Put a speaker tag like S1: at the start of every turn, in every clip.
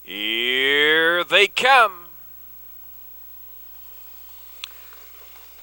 S1: Here they come.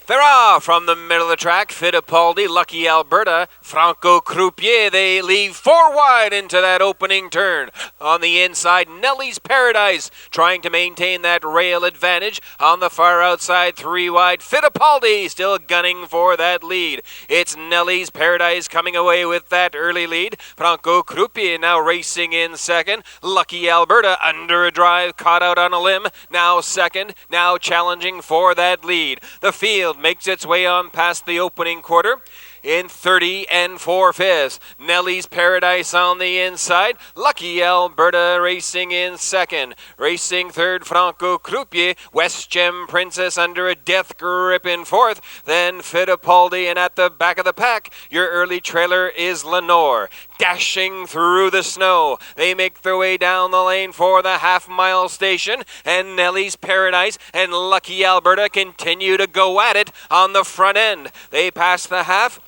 S1: They're off from the middle of the track. Fittipaldi, Lucky Alberta, Franco Croupier. They leave 4 wide into that opening turn. On the inside, Nelly's Paradise trying to maintain that rail advantage. On the far outside, 3 wide. Fittipaldi still gunning for that lead. It's Nelly's Paradise coming away with that early lead. Franco Croupier now racing in second. Lucky Alberta under a drive, caught out on a limb. Now second, now challenging for that lead. The field makes its way on past the opening quarter in 30 4/5. Nelly's Paradise on the inside. Lucky Alberta racing in second. Racing third, Franco Croupier. West Gem Princess under a death grip in fourth. Then Fittipaldi, and at the back of the pack, your early trailer is Lenore. Dashing through the snow. They make their way down the lane for the half-mile station, and Nelly's Paradise and Lucky Alberta continue to go at it on the front end. They pass the half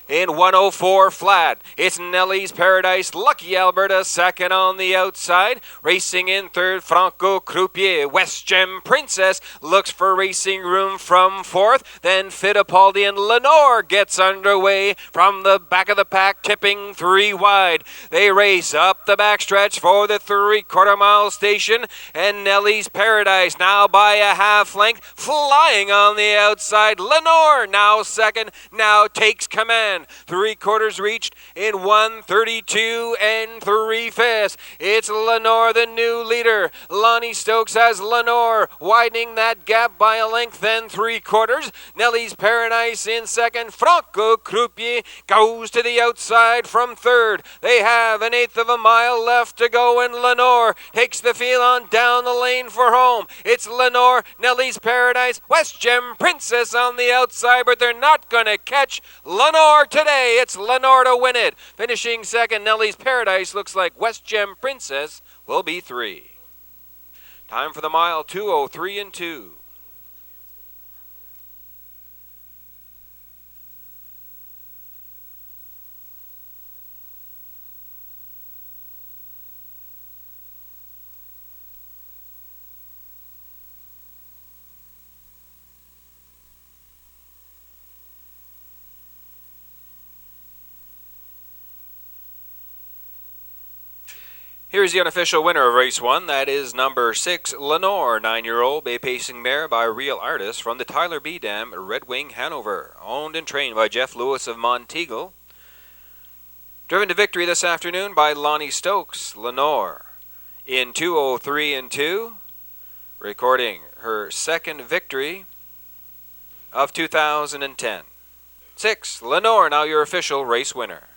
S1: in 104 flat. It's Nelly's Paradise, Lucky Alberta second on the outside. Racing in third, Franco Croupier. West Gem Princess looks for racing room from fourth. Then Fittipaldi and Lenore gets underway from the back of the pack, tipping 3 wide. They race up the backstretch for the 3/4 mile station, and Nelly's Paradise now by a half length, flying on the outside. Lenore now second, now takes command. 3/4 reached in 1:32 3/5. It's Lenore, the new leader. Lonnie Stokes has Lenore widening that gap by a length, then 3/4. Nelly's Paradise in second. Franco Croupier goes to the outside from third. They have an 1/8 of a mile left to go, and Lenore takes the field on down the lane for home. It's Lenore, Nelly's Paradise, West Gem Princess on the outside, but they're not going to catch Lenore today. It's Lenore to win it. Finishing second, Nelly's Paradise. Looks like West Gem Princess will be 3. Time for the mile, 2:03 2. Here's the unofficial winner of race 1. That is number 6, Lenore, 9-year-old bay pacing mare by Real Artist from the Tyler B. Dam, Red Wing, Hanover. Owned and trained by Jeff Lewis of Monteagle. Driven to victory this afternoon by Lonnie Stokes. Lenore in 2:03 2, recording her second victory of 2010. 6, Lenore, now your official race winner.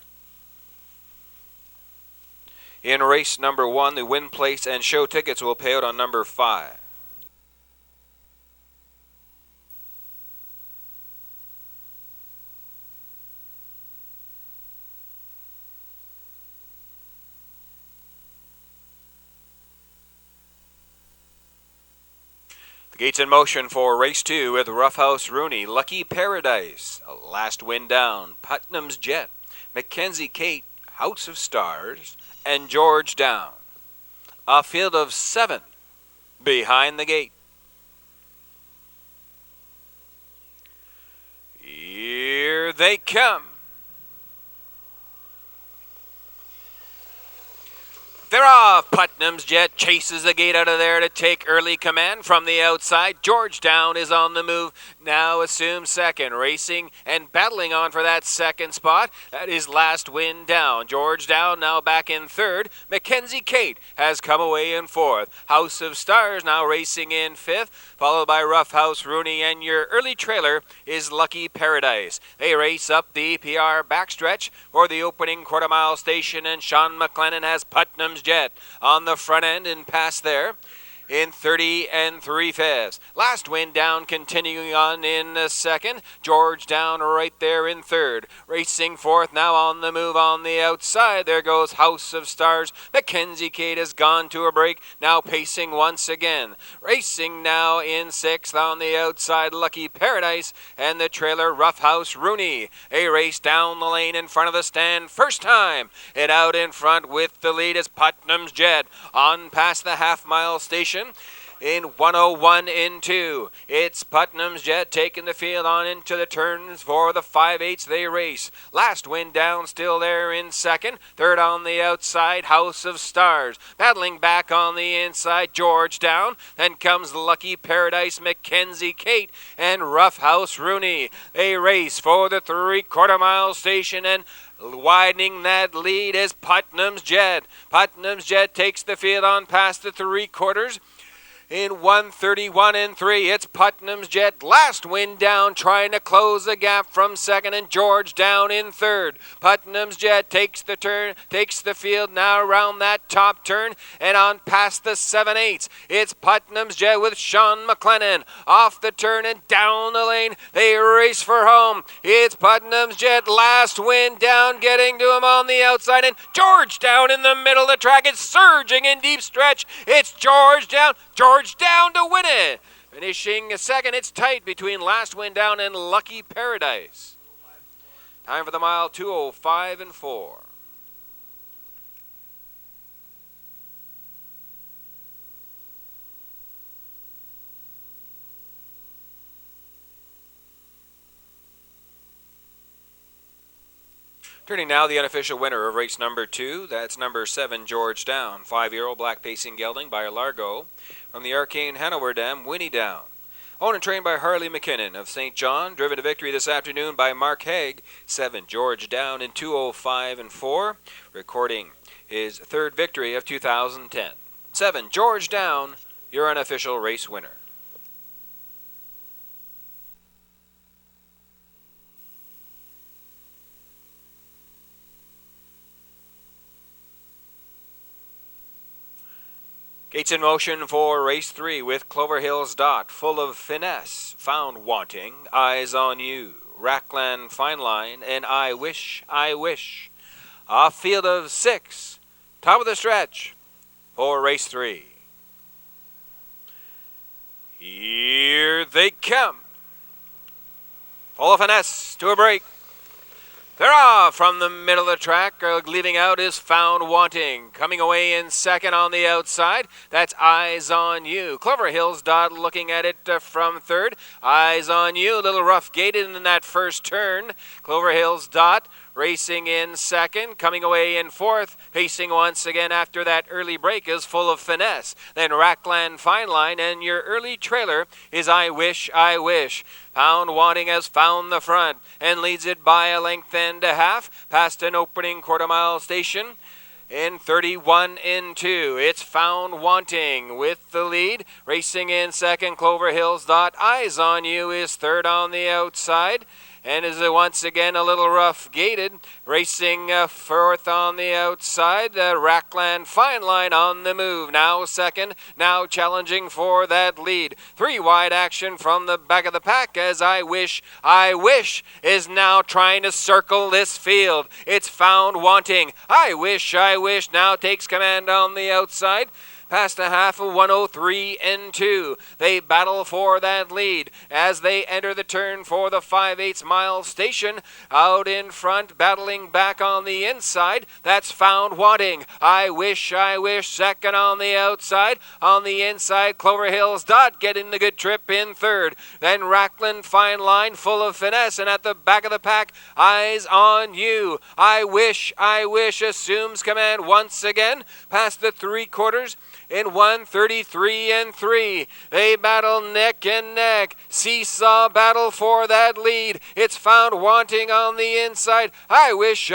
S1: In race number 1, the win place and show tickets will pay out on number 5. The gates in motion for race 2 with Roughhouse Rooney, Lucky Paradise, Last Wind Down, Putnam's Jet, Mackenzie Kate, House of Stars, and George Down. A field of 7 behind the gate. Here they come. They're off. Putnam's Jet chases the gate out of there to take early command from the outside. Georgetown is on the move. Now assumes second. Racing and battling on for that second spot. That is Last Wind Down. Georgetown now back in third. Mackenzie Kate has come away in fourth. House of Stars now racing in fifth, followed by Roughhouse Rooney, and your early trailer is Lucky Paradise. They race up the EPR backstretch for the opening quarter-mile station, and Sean McLennan has Putnam's Jet on the front end and past there. in 30 3/5. Last wind down, continuing on in second. George down right there in third. Racing fourth, now on the move on the outside. There goes House of Stars. Mackenzie Kate has gone to a break, now pacing once again. Racing now in sixth on the outside, Lucky Paradise, and the trailer Rough House Rooney. A race down the lane in front of the stand, first time. It out in front with the lead is Putnam's Jet on past the half-mile station. In 101 in 2, it's Putnam's Jet taking the field on into the turns for the 5/8 they race. Last wind down, still there in second. Third on the outside, House of Stars. Battling back on the inside, George down. Then comes Lucky Paradise, Mackenzie Kate, and Rough House Rooney. They race for the 3/4 mile station, and widening that lead is Putnam's Jet. Putnam's Jet takes the field on past the 3/4. In 131 and 3, it's Putnam's Jet. Last wind down, trying to close the gap from second, and George down in third. Putnam's Jet takes the turn, takes the field now around that top turn, and on past the 7/8. It's Putnam's Jet with Sean McLennan off the turn and down the lane. They race for home. It's Putnam's Jet. Last wind down, getting to him on the outside, and George down in the middle of the track. It's surging in deep stretch. It's George down. George down to win it. Finishing second, it's tight between Last Wind Down and Lucky Paradise. Time for the mile, 2:05 and 4. Turning now, the unofficial winner of race number 2. That's number 7, George Down. 5-year-old black pacing gelding by Largo. From the Arcane Hanover Dam, Winnie Down. Owned and trained by Harley McKinnon of St. John. Driven to victory this afternoon by Mark Haig. 7, George Down in 2:05 and 4. Recording his third victory of 2010. 7, George Down, your unofficial race winner. Gates in motion for race 3 with Clover Hills Dot, Full of Finesse, Found Wanting, Eyes on You, Rackland Fine Line, and I Wish, I Wish. A field of 6, top of the stretch for race 3. Here they come. Full of Finesse to a break. They're off from the middle of the track. Leaving out is Found Wanting. Coming away in second on the outside, that's Eyes on You. Clover Hills Dot looking at it from third. Eyes on You, a little rough gated in that first turn. Clover Hills Dot racing in second, coming away in fourth, pacing once again after that early break is Full of Finesse. Then Rackland Fine Line, and your early trailer is I Wish, I Wish. Found Wanting has found the front and leads it by a length and a half past an opening quarter-mile station. In 31 in 2, it's Found Wanting with the lead. Racing in second, Clover Hills Dot. Eyes on You is third on the outside. And is once again a little rough gated. Racing fourth on the outside. Rackland Fine Line on the move. Now second. Now challenging for that lead. 3 wide action from the back of the pack as I Wish is now trying to circle this field. It's Found Wanting. I Wish now takes command on the outside. Past a half of 103 and 2. They battle for that lead as they enter the turn for the 5/8 mile station. Out in front, battling back on the inside. That's Found Wanting. I Wish, second on the outside. On the inside, Clover Hills Dot getting the good trip in third. Then Rackland Fine Line, Full of Finesse. And at the back of the pack, Eyes on You. I Wish assumes command once again. Past the 3/4. In 133 and 3, they battle neck and neck. Seesaw battle for that lead. It's Found Wanting on the inside. I Wish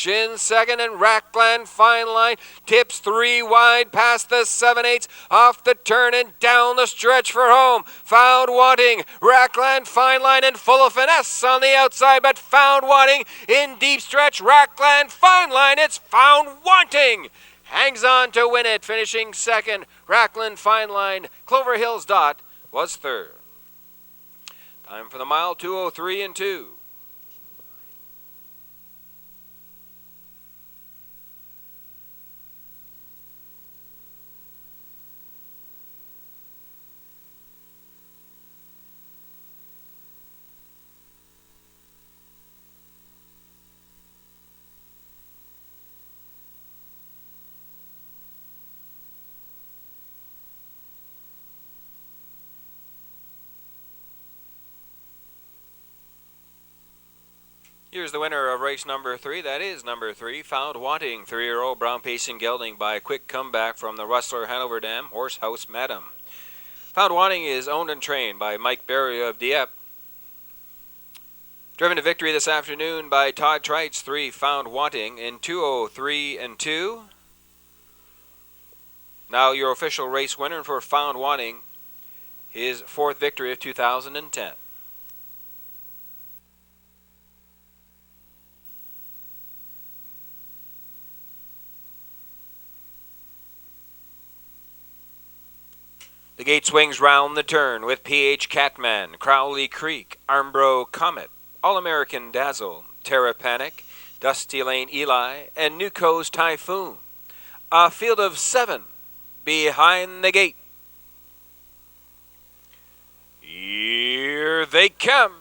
S1: in second, and Rackland Fine Line tips 3 wide past the 7/8 off the turn and down the stretch for home. Found Wanting, Rackland Fine Line, and Full of Finesse on the outside, but Found Wanting in deep stretch. Rackland Fine Line, it's Found Wanting. hangs on to win it, finishing second. Rackland Fine Line, Clover Hills Dot was third. Time for the mile, 2:03 and 2. Here's the winner of race number 3. That is number 3, Found Wanting, 3-year-old brown pacing gelding by a quick comeback from the Rustler Hanover Dam, Horsehouse Madam. Found Wanting is owned and trained by Mike Berry of Dieppe. Driven to victory this afternoon by Todd Trites, 3, Found Wanting in 2:03 and 2. Now your official race winner for Found Wanting, his 4th victory of 2010. The gate swings round the turn with PH Catman, Crowley Creek, Armbro Comet, All-American Dazzle, Terra Panic, Dusty Lane Eli, and Nuco's Typhoon. A field of 7 behind the gate. Here they come.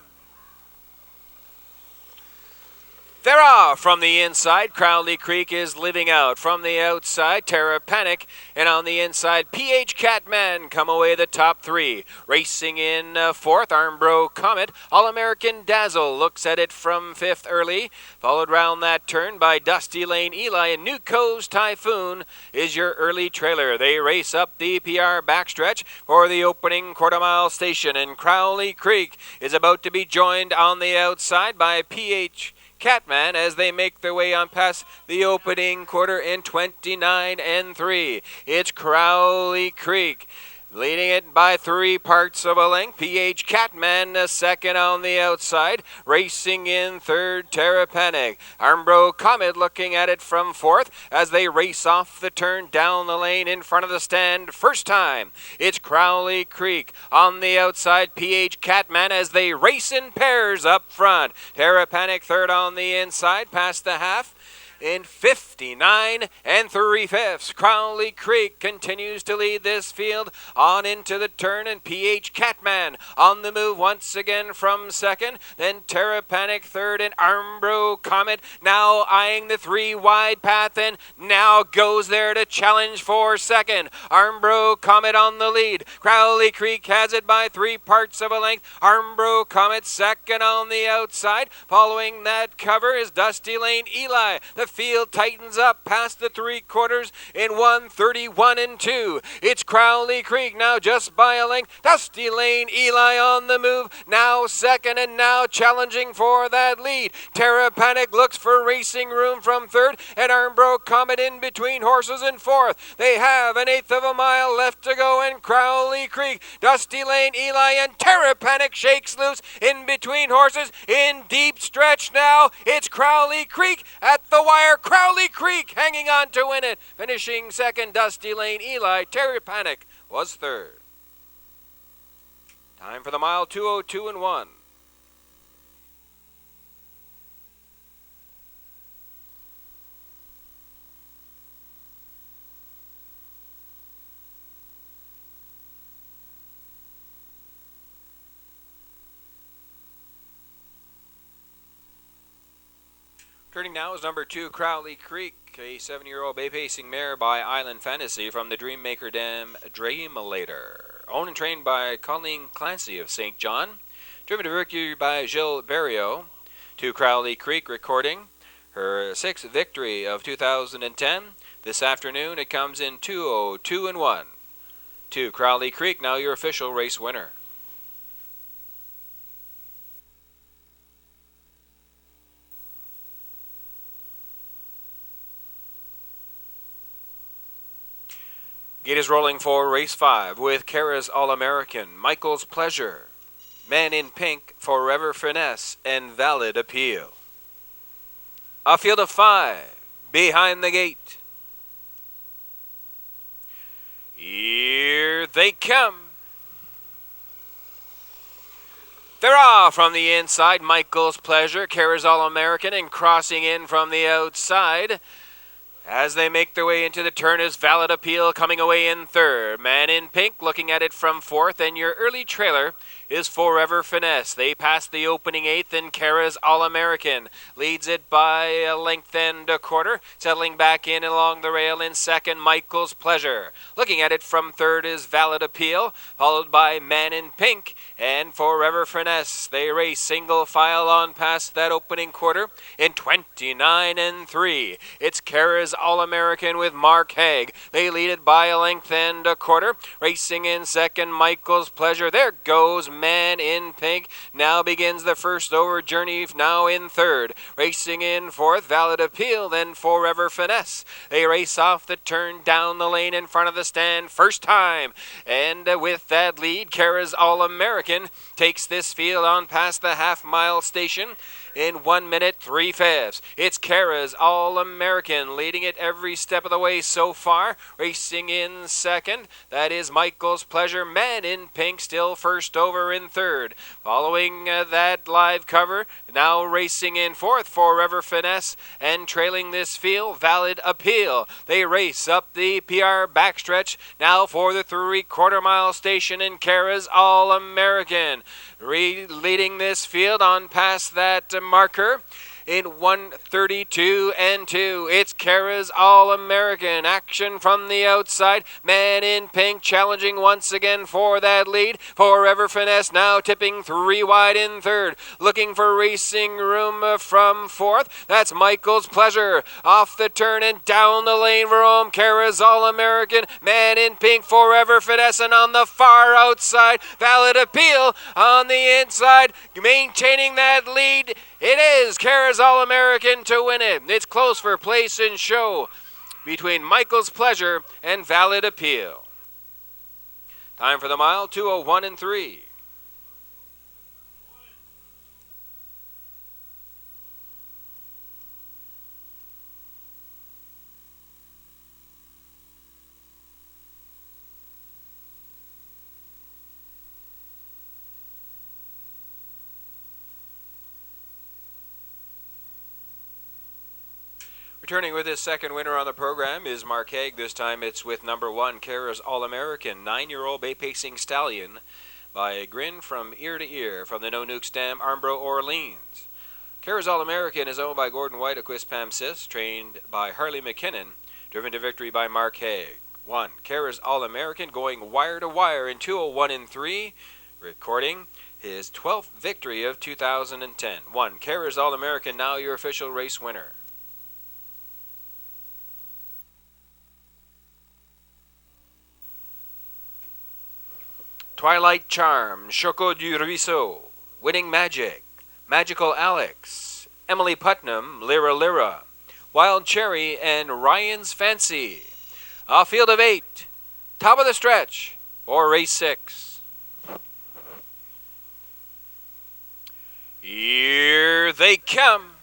S1: They're off from the inside. Crowley Creek is living out. From the outside, Terra Panic. And on the inside, PH Catman come away the top 3. Racing in 4th, Armbro Comet. All-American Dazzle looks at it from 5th early. Followed round that turn by Dusty Lane Eli. And Nuco's Typhoon is your early trailer. They race up the PR backstretch for the opening quarter-mile station. And Crowley Creek is about to be joined on the outside by PH Catman as they make their way on past the opening quarter in 29 and 3. It's Crowley Creek leading it by 3 parts of a length. PH Catman second on the outside. Racing in 3rd, Terra Panic. Armbro Comet looking at it from 4th as they race off the turn down the lane in front of the stand. First time, it's Crowley Creek. On the outside, PH Catman as they race in pairs up front. Terra Panic third on the inside, past the half. In 59 and 3/5. Crowley Creek continues to lead this field on into the turn, and PH Catman on the move once again from 2nd. Then Terra Panic 3rd, and Armbro Comet now eyeing the 3 wide path and now goes there to challenge for 2nd. Armbro Comet on the lead. Crowley Creek has it by 3 parts of a length. Armbro Comet 2nd on the outside. Following that cover is Dusty Lane Eli. The field tightens up past the 3/4 in 1:31 and 2. It's Crowley Creek now just by a length. Dusty Lane Eli on the move, now 2nd and now challenging for that lead. Terra Panic looks for racing room from 3rd, and Armbro Comet in between horses in 4th. They have an 1/8 of a mile left to go, and Crowley Creek, Dusty Lane Eli, and Terra Panic shakes loose in between horses in deep stretch now. It's Crowley Creek at the wire. Crowley Creek hanging on to win it. Finishing 2nd, Dusty Lane Eli. Terra Panic was 3rd. Time for the mile, 2:02 and 1. Turning now is number 2, Crowley Creek, a 7-year-old bay-pacing mare by Island Fantasy from the Dreammaker Dam Dreamlator. Owned and trained by Colleen Clancy of St. John. Driven to victory by Gilles Barrio. To Crowley Creek recording her 6th victory of 2010. This afternoon it comes in 2:02 and 1. To Crowley Creek, now your official race winner. Gate is rolling for race 5 with Kara's All-American, Michael's Pleasure, Man in Pink, Forever Finesse, and Valid Appeal. A field of 5 behind the gate. Here they come. They're off from the inside. Michael's Pleasure, Kara's All-American, and crossing in from the outside. As they make their way into the turn is Valid Appeal coming away in third. Man in Pink looking at it from fourth, and your early trailer is Forever Finesse. They pass the opening eighth, and Kara's All-American leads it by a length and a quarter. Settling back in along the rail in second, Michael's Pleasure. Looking at it from third is Valid Appeal, followed by Man in Pink and Forever Finesse. They race single file on past that opening quarter in 29 and 3. It's Kara's All-American with Mark Haig. They lead it by a length and a quarter. Racing in second, Michael's Pleasure. There goes Man in Pink. Now begins the first over journey, now in third. Racing in fourth, Valid Appeal, then Forever Finesse. They race off the turn down the lane in front of the stand first time. And with that lead, Kara's All-American takes this field on past the half-mile station in 1 minute 3/5. It's Kara's All-American leading it every step of the way so far. Racing in second, that is Michael's Pleasure. Man in Pink still first over in third. Following that live cover, now racing in fourth, Forever Finesse, and trailing this field, Valid Appeal. They race up the PR backstretch now for the 3/4 mile station in Kara's All-American. Leading this field on past that marker in 1:32 and 2. It's Kara's All-American. Action from the outside. Man in Pink challenging once again for that lead. Forever Finesse now tipping 3 wide in third. Looking for racing room from fourth. That's Michael's Pleasure. Off the turn and down the lane for home. Kara's All-American. Man in Pink, Forever Finesse, and on the far outside, Valid Appeal on the inside, maintaining that lead. It is Kara's All-American to win it. It's close for place and show between Michael's Pleasure and Valid Appeal. Time for the mile, 2:01 and 3. Returning with his second winner on the program is Mark Haig. This time it's with number 1, Kara's All-American, 9-year-old bay-pacing stallion by a grin from ear to ear from the No Nukes Dam, Armbro, Orleans. Kara's All-American is owned by Gordon White of Quispam Sis, trained by Harley McKinnon, driven to victory by Mark Haig. 1, Kara's All-American going wire to wire in 2:01 and 3, recording his 12th victory of 2010. 1, Kara's All-American, now your official race winner. Twilight Charm, Choco du Ruisseau, Winning Magic, Magical Alex, Emily Putnam, Lyra Lyra, Wild Cherry, and Ryan's Fancy. A field of 8, top of the stretch for race 6. Here they come.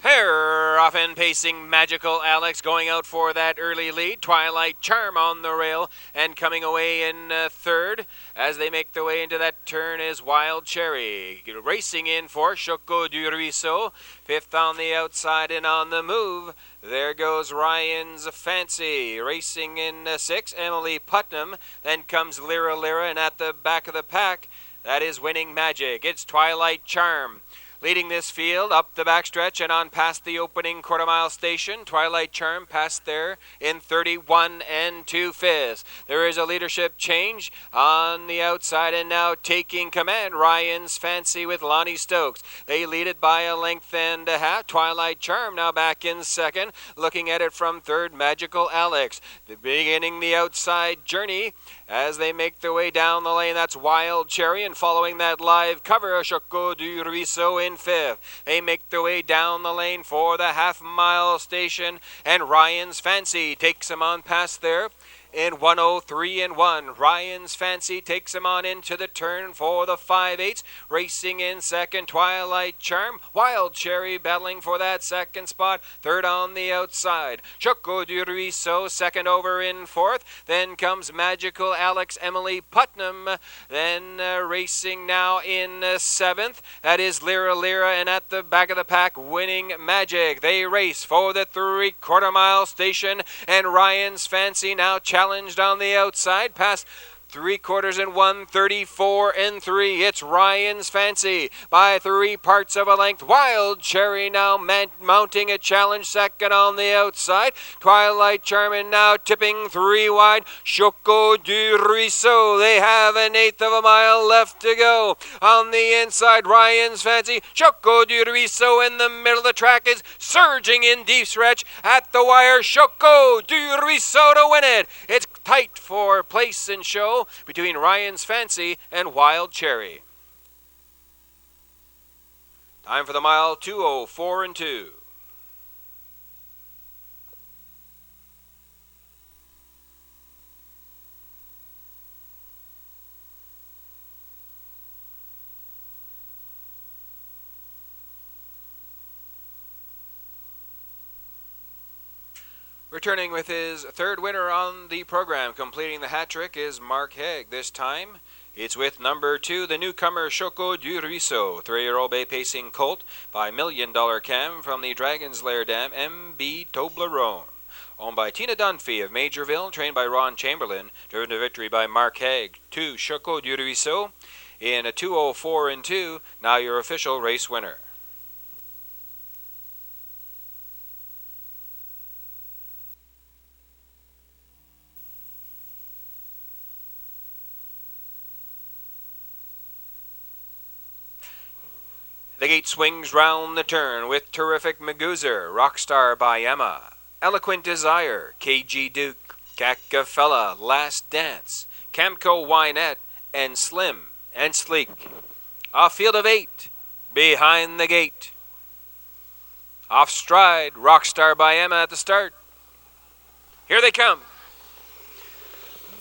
S1: Hair off and pacing Magical Alex going out for that early lead. Twilight Charm on the rail and coming away in third. As they make their way into that turn is Wild Cherry. Racing in for Choco du Ruisseau. 5th on the outside and on the move. There goes Ryan's Fancy. Racing in 6th, Emily Putnam. Then comes Lyra Lyra, and at the back of the pack, that is Winning Magic. It's Twilight Charm leading this field up the backstretch and on past the opening quarter-mile station. Twilight Charm passed there in 31 and 2/5. There is a leadership change on the outside, and now taking command, Ryan's Fancy with Lonnie Stokes. They lead it by a length and a half. Twilight Charm now back in second. Looking at it from third, Magical Alex. Beginning the outside journey as they make their way down the lane, that's Wild Cherry, and following that live cover, Choco du Ruisseau in 5th. They make their way down the lane for the half-mile station, and Ryan's Fancy takes them on past there in 103 and 1. Ryan's Fancy takes him on into the turn for the 5/8. Racing in second, Twilight Charm. Wild Cherry battling for that second spot. Third on the outside, Choco du Ruisseau. Second over in fourth. Then comes Magical Alex Emily Putnam. Then racing now in seventh. That is Lyra Lyra, and at the back of the pack, Winning Magic. They race for the 3/4 mile station, and Ryan's Fancy now challenged on the outside past 3/4 and 134 and 3. It's Ryan's Fancy by 3 parts of a length. Wild Cherry now mounting a challenge second on the outside. Twilight Charmin now tipping 3 wide. Choco du Ruisseau. They have an 1/8 of a mile left to go. On the inside, Ryan's Fancy. Choco du Ruisseau in the middle of the track is surging in deep stretch. At the wire, Choco du Ruisseau to win it. It's tight for place and show between Ryan's Fancy and Wild Cherry. Time for the mile, 2:04 and 2. Returning with his third winner on the program, completing the hat trick, is Mark Haig. This time, it's with number 2, the newcomer Choco du Ruisseau, 3-year-old bay pacing colt by $1 Million Cam from the Dragon's Lair Dam, MB Toblerone. Owned by Tina Dunphy of Majorville, trained by Ron Chamberlain, driven to victory by Mark Haig. 2, Choco du Ruisseau in a 2:04 and 2, now your official race winner. The gate swings round the turn with Terrific Magoozer, Rockstar by Emma, Eloquent Desire, KG Duke, Cacafella, Last Dance, Camco Wynette, and Slim and Sleek. Off field of 8, behind the gate. Off stride, Rockstar by Emma at the start. Here they come.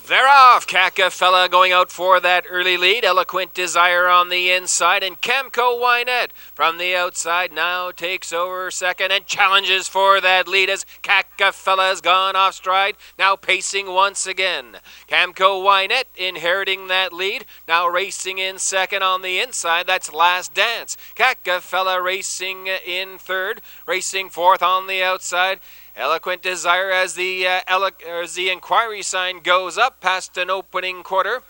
S1: They're off. Cacafella going out for that early lead. Eloquent Desire on the inside. And Camco Wynette from the outside now takes over second and challenges for that lead as Cacafella has gone off stride. Now pacing once again. Camco Wynette inheriting that lead. Now racing in second on the inside. That's Last Dance. Cacafella racing in third. Racing fourth on the outside. Eloquent Desire as the inquiry sign goes up past an opening quarter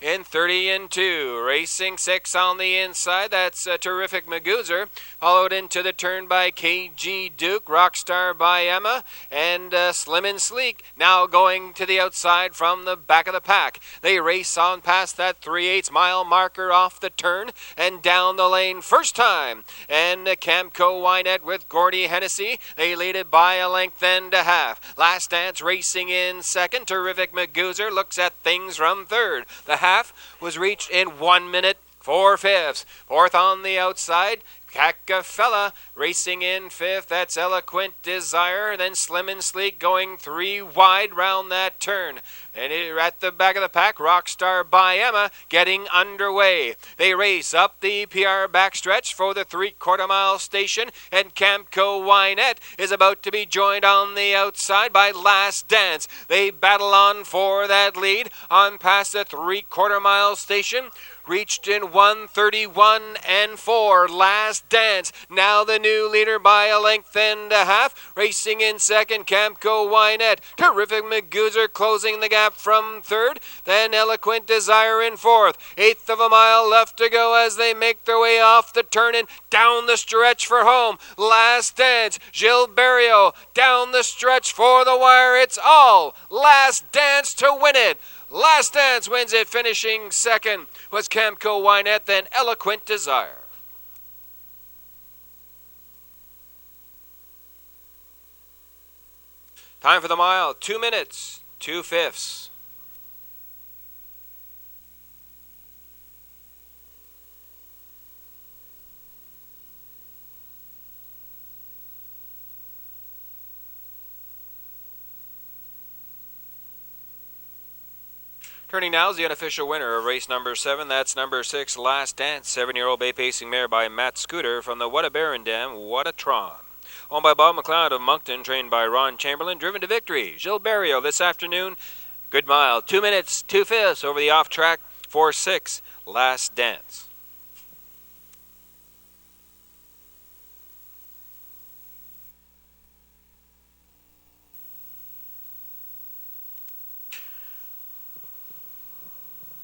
S1: in 30 and 2. Racing 6 on the inside. That's a Terrific Magoozer. Followed into the turn by KG Duke, Rockstar by Emma, and Slim and Sleek now going to the outside from the back of the pack. They race on past that 3/8 mile marker off the turn and down the lane first time. And Camco Wynette with Gordy Hennessy. They lead it by a length and a half. Last Dance racing in second. Terrific Magoozer looks at things from third. The half was reached in 1 minute 4/5. Fourth on the outside, Cacafella racing in fifth. That's Eloquent Desire. Then Slim and Sleek going 3 wide round that turn. And at the back of the pack, Rockstar by Emma getting underway. They race up the PR backstretch for the 3/4 mile station. And Camco Wynette is about to be joined on the outside by Last Dance. They battle on for that lead on past the 3/4 mile station. Reached in 1:31 and 4. Last Dance, now the new leader by a length and a half. Racing in second, Camco Wynette. Terrific Magoozer closing the gap from third. Then Eloquent Desire in fourth. 1/8 of a mile left to go as they make their way off the turn and down the stretch for home. Last Dance, Gilberto down the stretch for the wire. It's all Last Dance to win it. Last Dance wins it, finishing second was Camco Wynette, then Eloquent Desire. Time for the mile, 2 minutes, 2/5. Turning now is the unofficial winner of race number 7. That's number 6, Last Dance. 7-year-old bay pacing mare by Matt Scooter from the What a Baron Dam, What a Tron. Owned by Bob McLeod of Moncton, trained by Ron Chamberlain, driven to victory. Gilles Barrio this afternoon. Good mile, 2 minutes, 2/5 over the off track for 6, Last Dance.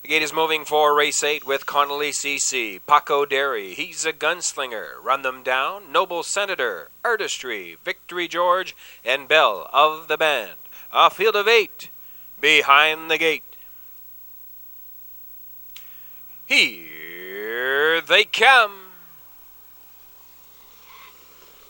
S1: The gate is moving for race 8 with Connolly CC, Paco Derry, He's a Gunslinger, Run Them Down, Noble Senator, Artistry, Victory George, and Belle of the Band. A field of 8 behind the gate. Here they come.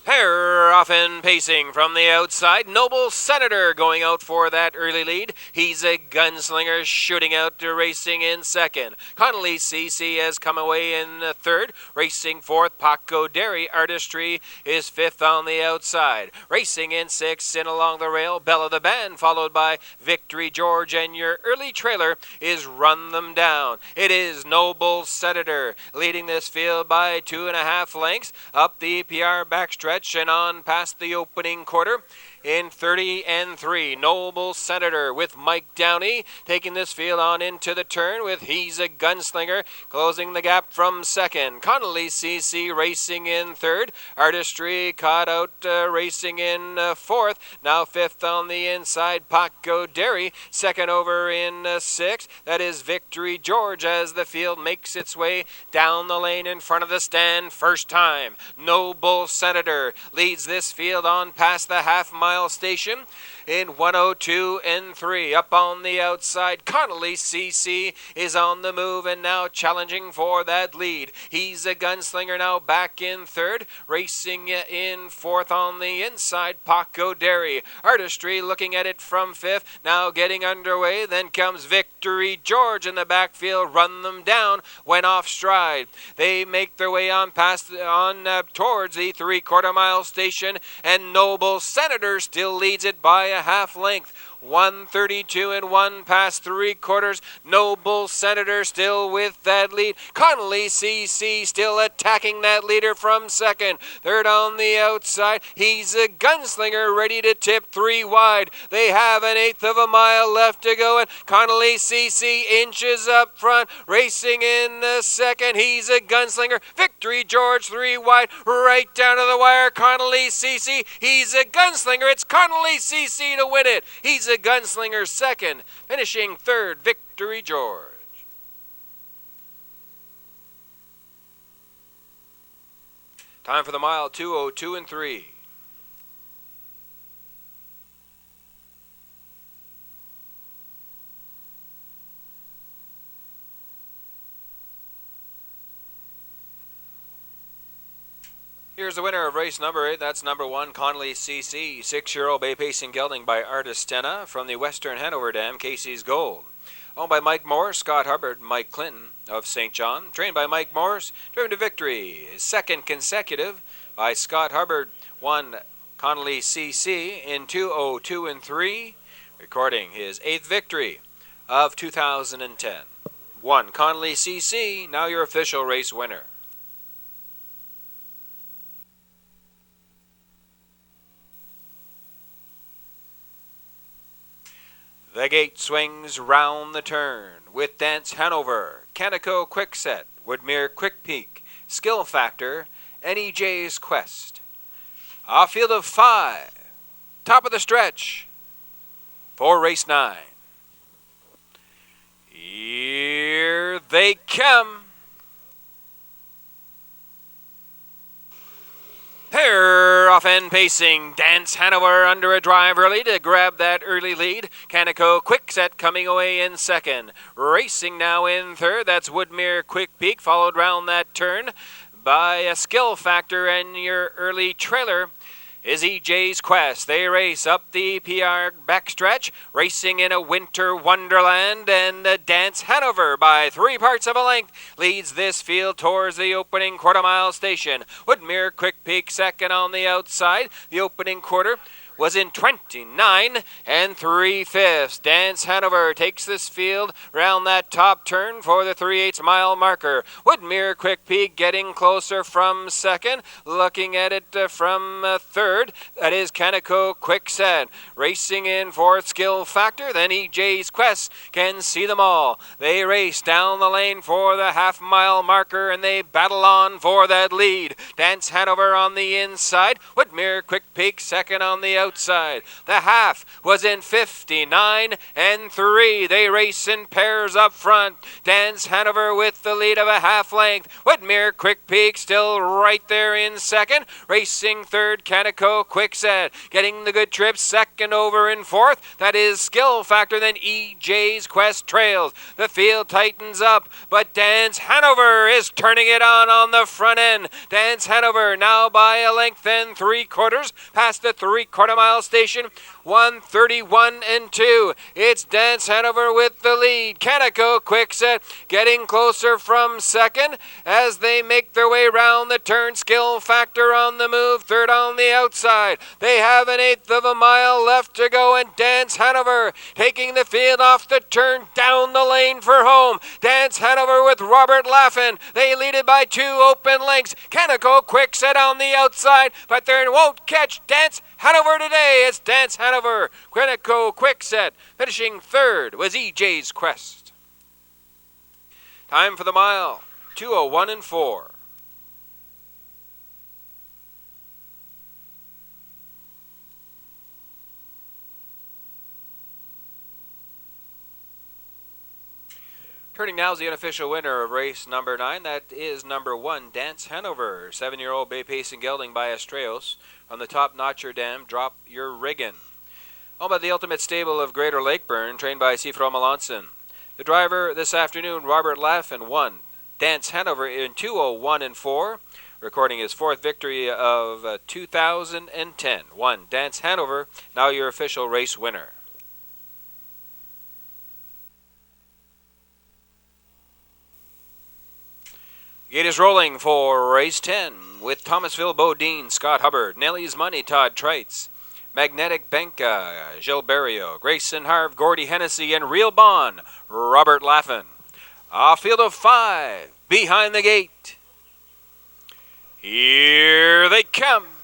S1: Pair off and pacing from the outside. Noble Senator going out for that early lead. He's a Gunslinger shooting out to racing in second. Connolly CC has come away in third. Racing fourth, Paco Derry. Artistry is fifth on the outside. Racing in sixth, in along the rail, Belle of the Band, followed by Victory George. And your early trailer is Run Them Down. It is Noble Senator leading this field by 2.5 lengths up the PR backstretch and on past the opening quarter. In 30-3, Noble Senator with Mike Downey taking this field on into the turn with He's a Gunslinger closing the gap from second. Connolly CC racing in third. Artistry caught out racing in fourth. Now fifth on the inside, Paco Derry. Second over in sixth. That is Victory George as the field makes its way down the lane in front of the stand. First time, Noble Senator leads this field on past the half-mile station in 102-3. Up on the outside, Connolly CC is on the move and now challenging for that lead. He's a Gunslinger now back in third. Racing in fourth on the inside, Paco Derry. Artistry looking at it from fifth, now getting underway. Then comes Victory George in the backfield. Run Them Down went off stride. They make their way on past towards the 3/4 mile station, and Noble Senator still leads it by a half length. 1:32-1 past 3/4. Noble Senator still with that lead. Connolly CC still attacking that leader from second. Third on the outside, He's a Gunslinger ready to tip 3 wide. They have 1/8 of a mile left to go, and Connolly CC inches up front. Racing in the second, He's a Gunslinger. Victory George 3 wide, right down to the wire. Connolly CC, He's a Gunslinger. It's Connolly CC to win it. He's a Gunslinger second, finishing third, Victory George. Time for the mile, 2:02-3. Here's the winner of race number 8. That's number 1, Connolly CC. 6-year-old bay pacing gelding by Artistena from the Western Hanover Dam, Casey's Gold. Owned by Mike Morris, Scott Hubbard, Mike Clinton of St. John. Trained by Mike Morris, driven to victory. His second consecutive by Scott Hubbard. 1, Connolly CC in 2:02-3. Recording his 8th victory of 2010. 1, Connolly CC, now your official race winner. The gate swings round the turn with Dance Hanover, Canico Quickset, Woodmere Quick Peak, Skill Factor, NEJ's Quest. A field of 5, top of the stretch for race 9. Here they come. Pair off and pacing. Dance Hanover under a drive early to grab that early lead. Canico Quickset coming away in second. Racing now in third. That's Woodmere Quick Peak, followed round that turn by a Skill Factor, and your early trailer is EJ's Quest. They race up the PR backstretch, racing in a winter wonderland, and Dance Hanover by 3 parts of a length leads this field towards the opening quarter-mile station. Woodmere Quick Peak second on the outside. The opening quarter was in 29 3/5. Dance Hanover takes this field round that top turn for the 3/8 mile marker. Woodmere Quick Peak getting closer from second. Looking at it from third, that is Canico Quickset. Racing in fourth, Skill Factor. Then EJ's Quest can see them all. They race down the lane for the half-mile marker, and they battle on for that lead. Dance Hanover on the inside. Woodmere Quick Peak second on the outside. The half was in 59 3. They race in pairs up front. Dance Hanover with the lead of a half length. Woodmere Quick Peak still right there in second. Racing third, Canico Quickset. Getting the good trip second over in fourth. That is Skill Factor. Then EJ's Quest trails. The field tightens up, but Dance Hanover is turning it on the front end. Dance Hanover now by a length and 3/4 past the 3/4 mile station. 1:31 2. It's Dance Hanover with the lead. Canico Quickset getting closer from second as they make their way round the turn. Skill Factor on the move, third on the outside. They have an 1/8 of a mile left to go, and Dance Hanover taking the field off the turn down the lane for home. Dance Hanover with Robert Laffin. They lead it by 2 open lengths. Canico Quickset on the outside, but they won't catch Dance Hanover today. It's Dance Hanover. Canico Quickset finishing third was EJ's Quest. Time for the mile, 2:01 4. Turning now is the unofficial winner of race number 9. That is number 1, Dance Hanover. 7-year-old bay pacing gelding by Estrellos. From the top, Notre Dame, Drop Your Riggin. Owned by the Ultimate Stable of Greater Lakeburn, trained by Sifro Melanson. The driver this afternoon, Robert Laffin, won Dance Hanover in 2:01 4, recording his 4th victory of 2010. 1, Dance Hanover, now your official race winner. Gate is rolling for race 10 with Thomasville Bodine, Scott Hubbard, Nelly's Money, Todd Treitz, Magnetic Benka, Gilles Barrio, Grayson Harv, Gordy Hennessy, and Real Bond, Robert Laffin. A field of 5 behind the gate. Here they come.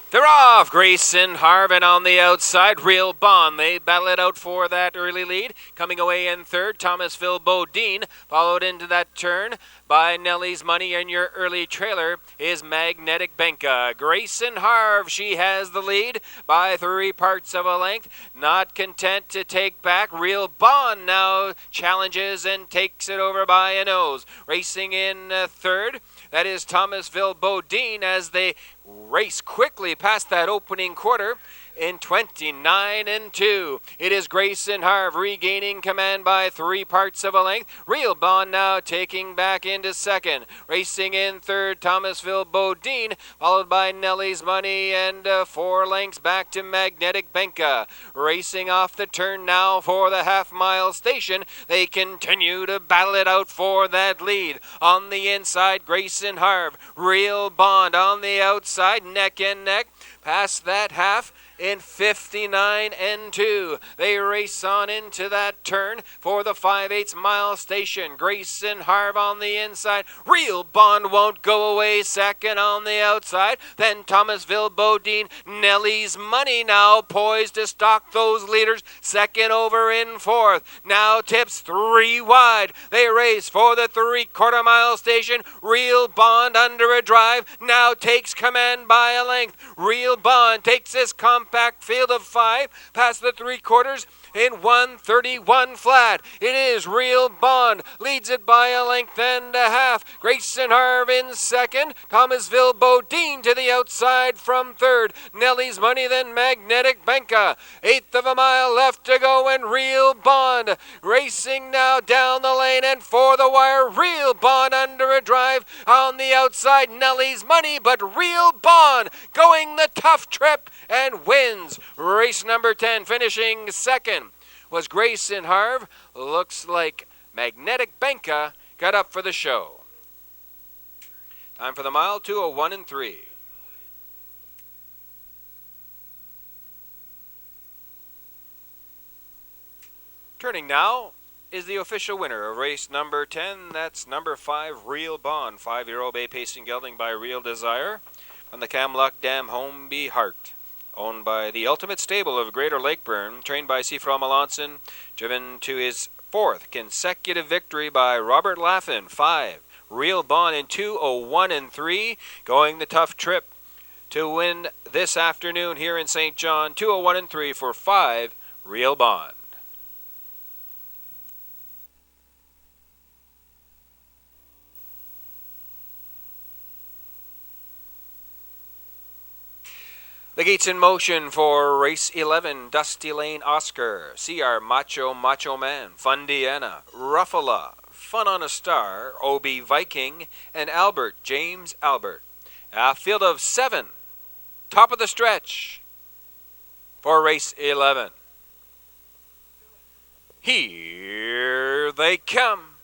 S1: They're off. Grayson Harvin on the outside. Real Bond. They battle it out for that early lead. Coming away in third, Thomasville Bodine. Followed into that turn by Nelly's Money, and your early trailer is Magnetic Benka. Grayson Harv, she has the lead by 3/4 of a length. Not content to take back. Real Bond now challenges and takes it over by a nose. Racing in third, that is Thomasville Bodine as they race quickly past that opening quarter in 29 2. It is Grayson Harv regaining command by 3/4 of a length. Real Bond now taking back into second. Racing in third, Thomasville Bodine, followed by Nelly's Money, and 4 lengths back to Magnetic Benka. Racing off the turn now for the half-mile station. They continue to battle it out for that lead. On the inside, Grayson Harv. Real Bond on the outside, neck and neck. Past that half in 59 2. They race on into that turn for the 5/8 mile station. Grayson Harv on the inside. Real Bond won't go away second on the outside. Then Thomasville Bodine. Nelly's Money now poised to stalk those leaders. Second over in fourth. Now tips 3 wide. They race for the 3/4 mile station. Real Bond under a drive. Now takes command by a length. Real Bond takes this compact field of 5 past the 3/4 in 1:31 flat. It is Real Bond leads it by a length and a half. Grayson Harv in second. Thomasville Bodine to the outside from third. Nelly's Money, then Magnetic Benka. 1/8 of a mile left to go, and Real Bond racing now down the lane and for the wire. Real Bond under a drive on the outside. Nelly's Money, but Real Bond going the tough trip and wins race number 10. Finishing second was Grayson Harv. Looks like Magnetic Benka got up for the show. Time for the mile, 2:01 3. Turning now is the official winner of race number 10. That's number 5, Real Bond. 5-year-old bay pacing gelding by Real Desire from the Camluck Dam Homeby Heart. Owned by the Ultimate Stable of Greater Lakeburn, trained by Seafraw Melanson, driven to his 4th consecutive victory by Robert Laffin. 5, Real Bond in 2:01 and 3, going the tough trip to win this afternoon here in St. John. 2:01 and 3 for 5, Real Bond. The gates in motion for race 11, Dusty Lane Oscar, CR Macho Man, Fundiana, Ruffala, Fun on a Star, OB Viking, and Albert, James Albert. A field of 7, top of the stretch for race 11. Here they come.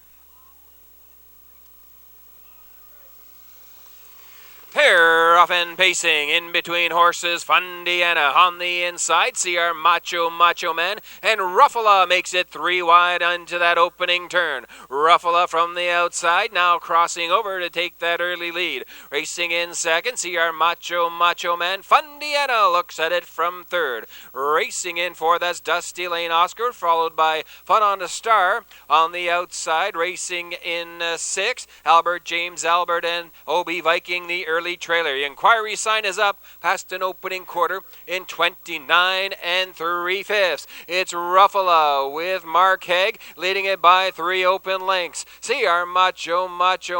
S1: Pair off and pacing in between horses. Fundiana on the inside. CR Macho Man. And Ruffala makes it 3 wide onto that opening turn. Ruffala from the outside, now crossing over to take that early lead. Racing in second, CR Macho Man. Fundiana looks at it from third. Racing in fourth, that's Dusty Lane Oscar, followed by Fun on a Star on the outside. Racing in sixth, Albert, James Albert, and OB Viking, the early trailer. The inquiry sign is up past an opening quarter in 29 3/5. It's Ruffala with Mark Haig leading it by 3 open lengths. CR Macho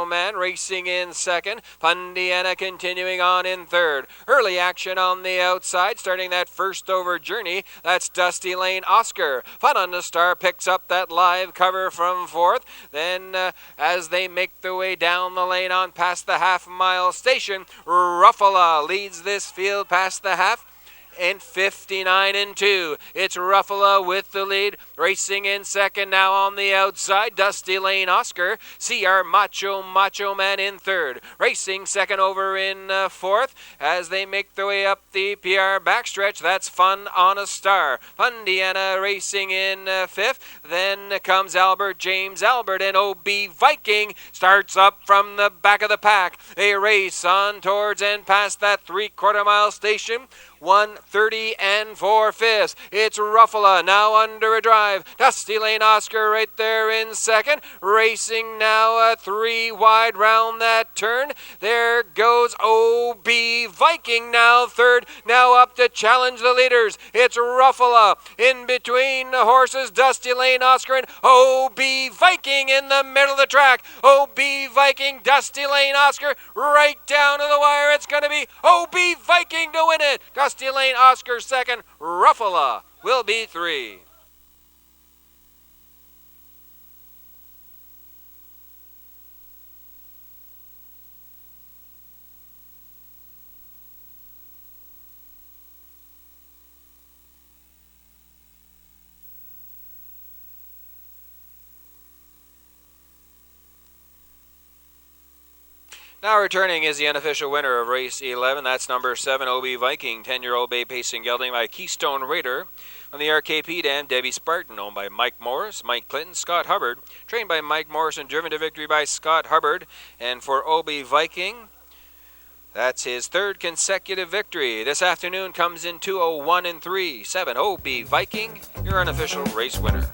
S1: Man racing in second. Fundiana continuing on in third. Early action on the outside, starting that first over journey. That's Dusty Lane Oscar. Fun on the Star picks up that live cover from fourth. Then as they make their way down the lane on past the half-mile station, Ruffala leads this field past the half in 59 2. It's Ruffala with the lead, racing in second now on the outside. Dusty Lane Oscar, CR Macho Man in third, racing second over in fourth as they make their way up the PR backstretch. That's Fun on a Star. Fundiana racing in fifth. Then comes Albert, James Albert, and OB Viking starts up from the back of the pack. They race on towards and past that 3/4 mile station. 1:30 4/5. It's Ruffala now under a drive. Dusty Lane Oscar right there in second. Racing now 3 wide round that turn. There goes OB Viking now third. Now up to challenge the leaders. It's Ruffala in between the horses. Dusty Lane Oscar and OB Viking in the middle of the track. OB Viking, Dusty Lane Oscar right down to the wire. It's going to be OB Viking to win it. Dusty Lane Oscar second, Ruffala will be 3. Now returning is the unofficial winner of race 11. That's number 7, OB Viking, 10-year-old bay pacing gelding by Keystone Raider. On the RKP Dam, Debbie Spartan, owned by Mike Morris, Mike Clinton, Scott Hubbard. Trained by Mike Morris and driven to victory by Scott Hubbard. And for OB Viking, that's his 3rd consecutive victory. This afternoon comes in 2:01 and 3. 7, OB Viking, your unofficial race winner.